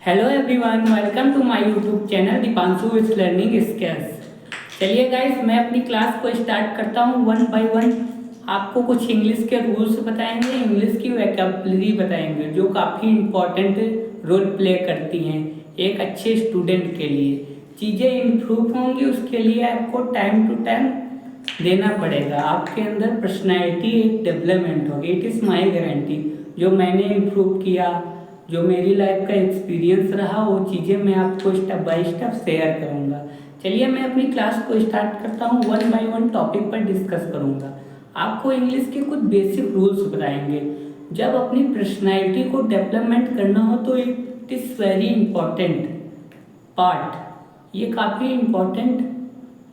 Hello everyone, welcome to my YouTube channel Deepanshu with learning skills. चलिए guys, मैं अपनी class को स्टार्ट करता हूँ वन बाय वन। आपको कुछ इंग्लिश के रूल्स बताएंगे, इंग्लिश की वोकैबुलरी बताएंगे जो काफ़ी इम्पोर्टेंट रोल प्ले करती हैं एक अच्छे स्टूडेंट के लिए। चीज़ें इम्प्रूव होंगी, उसके लिए आपको टाइम टू टाइम देना पड़ेगा। आपके अंदर पर्सनैलिटी एक डेवलपमेंट होगी, इट इज़ माई गारंटी। जो मैंने इम्प्रूव किया, जो मेरी लाइफ का एक्सपीरियंस रहा, वो चीज़ें मैं आपको स्टेप बाय स्टेप शेयर करूँगा। चलिए मैं अपनी क्लास को स्टार्ट करता हूँ, वन बाय वन टॉपिक पर डिस्कस करूँगा। आपको इंग्लिश के कुछ बेसिक रूल्स बताएंगे। जब अपनी पर्सनैलिटी को डेवलपमेंट करना हो तो it is very important part. ये काफ़ी इम्पॉर्टेंट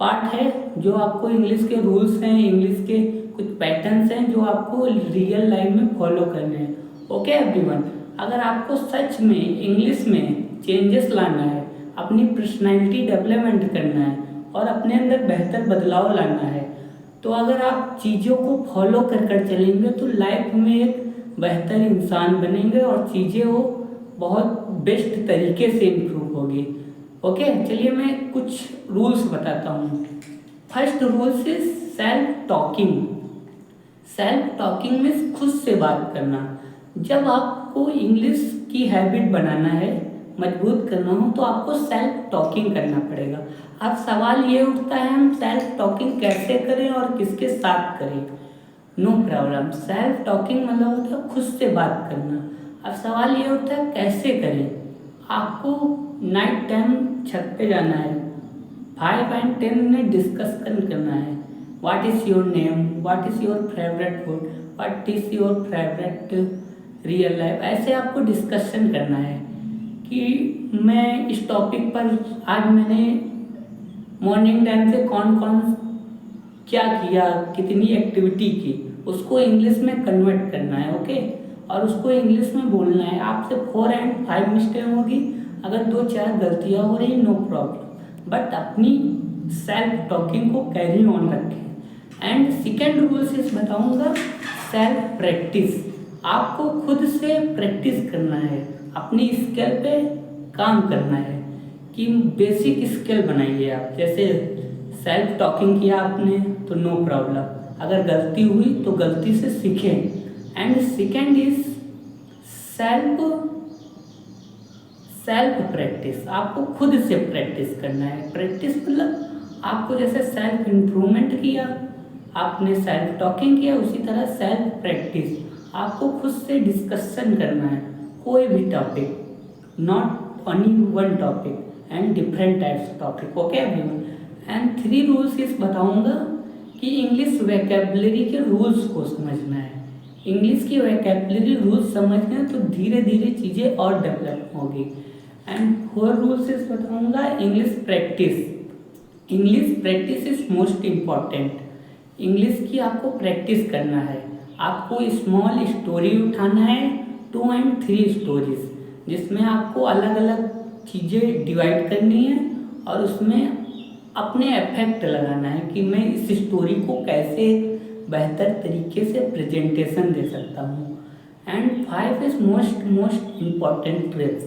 पार्ट है जो आपको इंग्लिश के रूल्स हैं, इंग्लिश के कुछ पैटर्न्स हैं जो आपको रियल लाइफ में फॉलो करने हैं। ओके एवरीवन, अगर आपको सच में इंग्लिश में चेंजेस लाना है, अपनी पर्सनैलिटी डेवलपमेंट करना है और अपने अंदर बेहतर बदलाव लाना है, तो अगर आप चीज़ों को फॉलो कर कर चलेंगे तो लाइफ में एक बेहतर इंसान बनेंगे और चीज़ें वो बहुत बेस्ट तरीके से इम्प्रूव होगी। ओके, चलिए मैं कुछ रूल्स बताता हूँ। First rules is self talking. Self talking में खुद से बात करना। जब आपको इंग्लिश की हैबिट बनाना है, मजबूत करना हो, तो आपको सेल्फ टॉकिंग करना पड़ेगा। अब सवाल ये उठता है, हम सेल्फ टॉकिंग कैसे करें और किसके साथ करें? नो प्रॉब्लम, सेल्फ टॉकिंग मतलब होता है खुद से बात करना। अब सवाल ये उठता है कैसे करें? आपको नाइट टाइम छत पे जाना है, 5 and 10 मिनट डिस्कशन करना है। What is your name, what is your favourite food, what is your favourite real life. ऐसे आपको डिस्कशन करना है कि मैं इस टॉपिक पर आज मैंने मॉर्निंग टाइम से कौन कौन क्या किया, कितनी एक्टिविटी की, उसको इंग्लिश में कन्वर्ट करना है। ओके, और उसको इंग्लिश में बोलना है। आपसे 4 and 5 मिस्टेक होगी, अगर 2-4 गलतियाँ हो रही, नो प्रॉब्लम, बट अपनी सेल्फ टॉकिंग को कैरी ऑन रखें। एंड सेकेंड रूल्स इस बताऊंगा, सेल्फ प्रैक्टिस। आपको खुद से प्रैक्टिस करना है, अपनी स्किल पे काम करना है कि बेसिक स्किल बनाइए आप। जैसे सेल्फ टॉकिंग किया आपने तो नो प्रॉब्लम, अगर गलती हुई तो गलती से सीखें। And second is self practice. आपको खुद से प्रैक्टिस करना है। प्रैक्टिस मतलब आपको जैसे सेल्फ इम्प्रूवमेंट किया, आपने सेल्फ टॉकिंग किया, उसी तरह सेल्फ प्रैक्टिस। आपको खुद से डिस्कशन करना है कोई भी topic, not only one topic and different types topic. Okay everyone, and 3 rules इस बताऊंगा कि इंग्लिश वोकैबुलरी के रूल्स को समझना है। इंग्लिश की वोकैबुलरी रूल्स समझना तो धीरे धीरे चीज़ें और डेवलप होगी। एंड 4 रूल्स इस बताऊंगा, English practice. English practice is most important. English की आपको प्रैक्टिस करना है। आपको स्मॉल स्टोरी उठाना है, 2 and 3 स्टोरीज, जिसमें आपको अलग अलग चीज़ें डिवाइड करनी है और उसमें अपने इफेक्ट लगाना है कि मैं इस स्टोरी को कैसे बेहतर तरीके से प्रेजेंटेशन दे सकता हूँ। And 5 is most important trips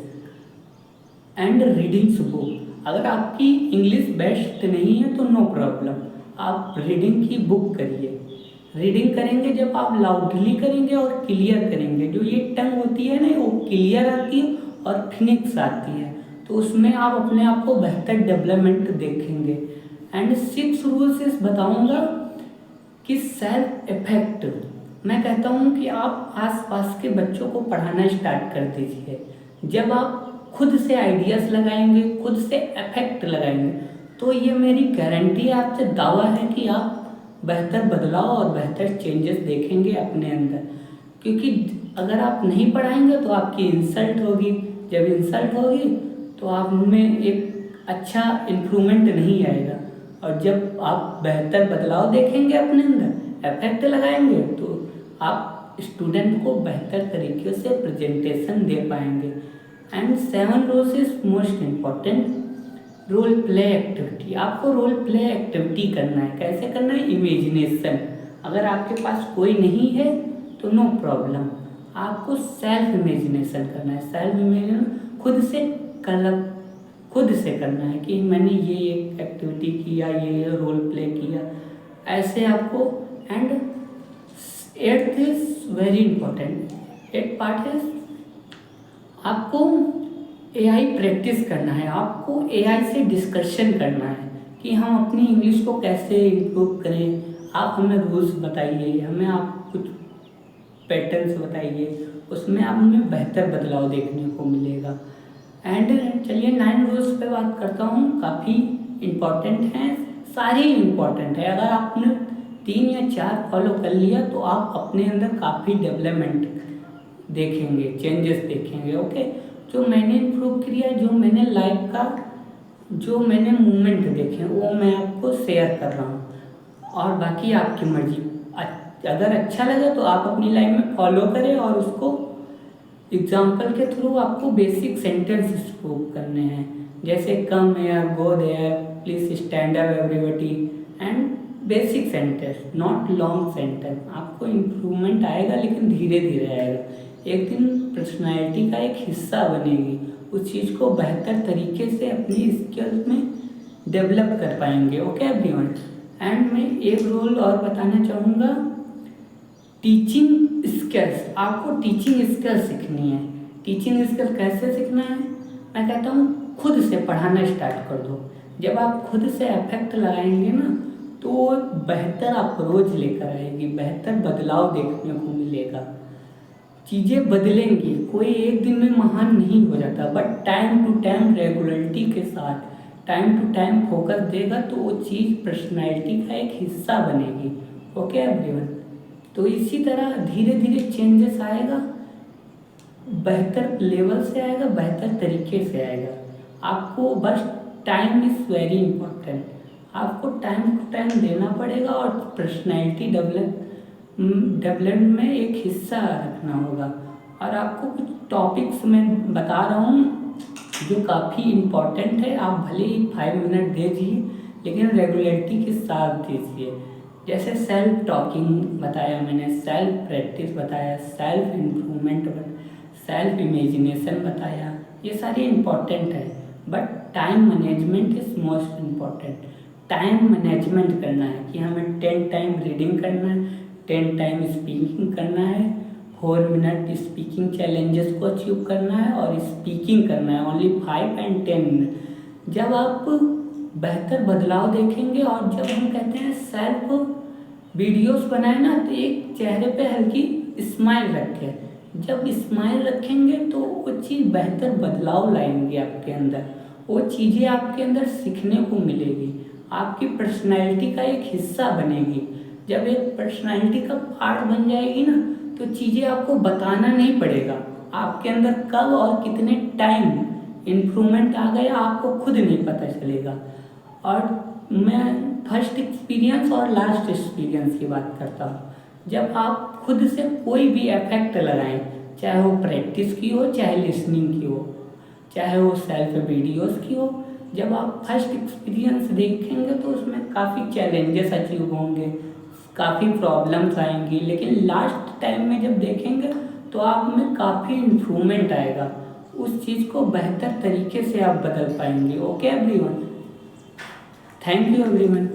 and readings book. अगर आपकी इंग्लिश बेस्ट नहीं है तो नो प्रॉब्लम, आप रीडिंग की बुक करिए। रीडिंग करेंगे जब आप लाउडली करेंगे और क्लियर करेंगे। जो ये टंग होती है ना, वो क्लियर आती है और फिनिक्स आती है, तो उसमें आप अपने आप को बेहतर डेवलपमेंट देखेंगे। एंड 6 रूल्स इस बताऊंगा कि सेल्फ इफेक्ट। मैं कहता हूँ कि आप आसपास के बच्चों को पढ़ाना स्टार्ट कर दीजिए। जब आप खुद से आइडियाज़ लगाएंगे, खुद से इफेक्ट लगाएंगे, तो ये मेरी गारंटी है, आपसे दावा है कि आप बेहतर बदलाव और बेहतर चेंजेस देखेंगे अपने अंदर। क्योंकि अगर आप नहीं पढ़ाएंगे तो आपकी इंसल्ट होगी, जब इंसल्ट होगी तो आप में एक अच्छा इम्प्रूवमेंट नहीं आएगा। और जब आप बेहतर बदलाव देखेंगे अपने अंदर, इफेक्ट लगाएंगे, तो आप स्टूडेंट को बेहतर तरीके से प्रेजेंटेशन दे पाएंगे। And 7 rules is most important, role play activity. आपको रोल प्ले एक्टिविटी करना है। कैसे करना है? इमेजिनेशन। अगर आपके पास कोई नहीं है तो नो प्रॉब्लम, आपको सेल्फ इमेजिनेशन करना है। सेल्फ इमेजिनेशन खुद खुद से खुद से करना है कि मैंने ये एक्टिविटी किया, ये रोल प्ले किया, ऐसे आपको। And eighth is very important. Eight part is आपको एआई प्रैक्टिस करना है, आपको एआई से डिस्कशन करना है कि हम अपनी इंग्लिश को कैसे इम्प्रूव करें। आप हमें रूल्स बताइए, हमें आप कुछ पैटर्न्स बताइए, उसमें आप हमें बेहतर बदलाव देखने को मिलेगा। एंड चलिए 9 रूल्स पे बात करता हूँ। काफ़ी इम्पॉर्टेंट हैं, सारे इम्पॉर्टेंट है। अगर आपने 3 या 4 फॉलो कर लिया तो आप अपने अंदर काफ़ी डेवलपमेंट देखेंगे, चेंजेस देखेंगे। ओके, जो मैंने इम्प्रूव किया, जो मैंने लाइफ का जो मैंने मूवमेंट देखे वो मैं आपको शेयर कर रहा हूँ, और बाकी आपकी मर्जी। अगर अच्छा लगा तो आप अपनी लाइफ में फॉलो करें, और उसको एग्जाम्पल के थ्रू आपको बेसिक सेंटेंस प्रूव करने हैं, जैसे come here, go there, please stand up everybody, and basic sentence, not long sentence. आपको इम्प्रूवमेंट आएगा लेकिन धीरे धीरे आएगा। एक दिन पर्सनैलिटी का एक हिस्सा बनेगी, उस चीज़ को बेहतर तरीके से अपनी स्किल्स में डेवलप कर पाएंगे। Okay everyone. एंड मैं एक रोल और बताना चाहूँगा, टीचिंग स्किल्स। आपको टीचिंग स्किल्स सीखनी है। टीचिंग स्किल्स कैसे सीखना है? मैं कहता हूँ खुद से पढ़ाना स्टार्ट कर दो। जब आप खुद से इफेक्ट लगाएंगे ना तो बेहतर अप्रोच लेकर आएगी, बेहतर बदलाव देखने को मिलेगा, चीज़ें बदलेंगी। कोई एक दिन में महान नहीं हो जाता, but time to time regularity के साथ टाइम टू टाइम फोकस देगा तो वो चीज़ पर्सनैलिटी का एक हिस्सा बनेगी। Okay everyone. तो इसी तरह धीरे धीरे चेंजेस आएगा, बेहतर लेवल से आएगा, बेहतर तरीके से आएगा। आपको बस टाइम इज़ वेरी इम्पोर्टेंट। आपको टाइम टू टाइम देना पड़ेगा, और पर्सनैलिटी डेवलपमेंट में एक हिस्सा रखना होगा। और आपको कुछ टॉपिक्स मैं बता रहा हूँ जो काफ़ी इम्पोर्टेंट है। आप भले ही 5 मिनट दीजिए लेकिन रेगुलरिटी के साथ दीजिए। जैसे सेल्फ टॉकिंग बताया मैंने, सेल्फ प्रैक्टिस बताया, सेल्फ इम्प्रूवमेंट, सेल्फ इमेजिनेशन बताया। ये सारे इम्पॉर्टेंट है, but time management is most important. Time management करना है कि हमें 10 टाइम रीडिंग करना है, 10 टाइम स्पीकिंग करना है, 4 मिनट स्पीकिंग चैलेंजेस को अचीव करना है, और स्पीकिंग करना है ओनली 5 and 10 मिनट। जब आप बेहतर बदलाव देखेंगे, और जब हम कहते हैं सेल्फ वीडियोस बनाए ना, तो एक चेहरे पे हल्की स्माइल रखें। जब स्माइल रखेंगे तो वो चीज़ बेहतर बदलाव लाएंगे आपके अंदर, वो चीज़ें आपके अंदर सीखने को मिलेगी, आपकी पर्सनैलिटी का एक हिस्सा बनेगी। जब एक पर्सनैलिटी का पार्ट बन जाएगी ना तो चीज़ें आपको बताना नहीं पड़ेगा, आपके अंदर कब और कितने टाइम इम्प्रूवमेंट आ गया आपको खुद नहीं पता चलेगा। और मैं फर्स्ट एक्सपीरियंस और लास्ट एक्सपीरियंस की बात करता हूँ। जब आप खुद से कोई भी इफेक्ट लगाएं, चाहे वो प्रैक्टिस की हो, चाहे लिसनिंग की हो, चाहे वो सेल्फ वीडियोस की हो, जब आप फर्स्ट एक्सपीरियंस देखेंगे तो उसमें काफ़ी चैलेंजेस अचीव होंगे, काफ़ी प्रॉब्लम्स आएंगी, लेकिन लास्ट टाइम में जब देखेंगे तो आप में काफ़ी इम्प्रूवमेंट आएगा, उस चीज़ को बेहतर तरीके से आप बदल पाएंगे। Okay everyone, thank you everyone.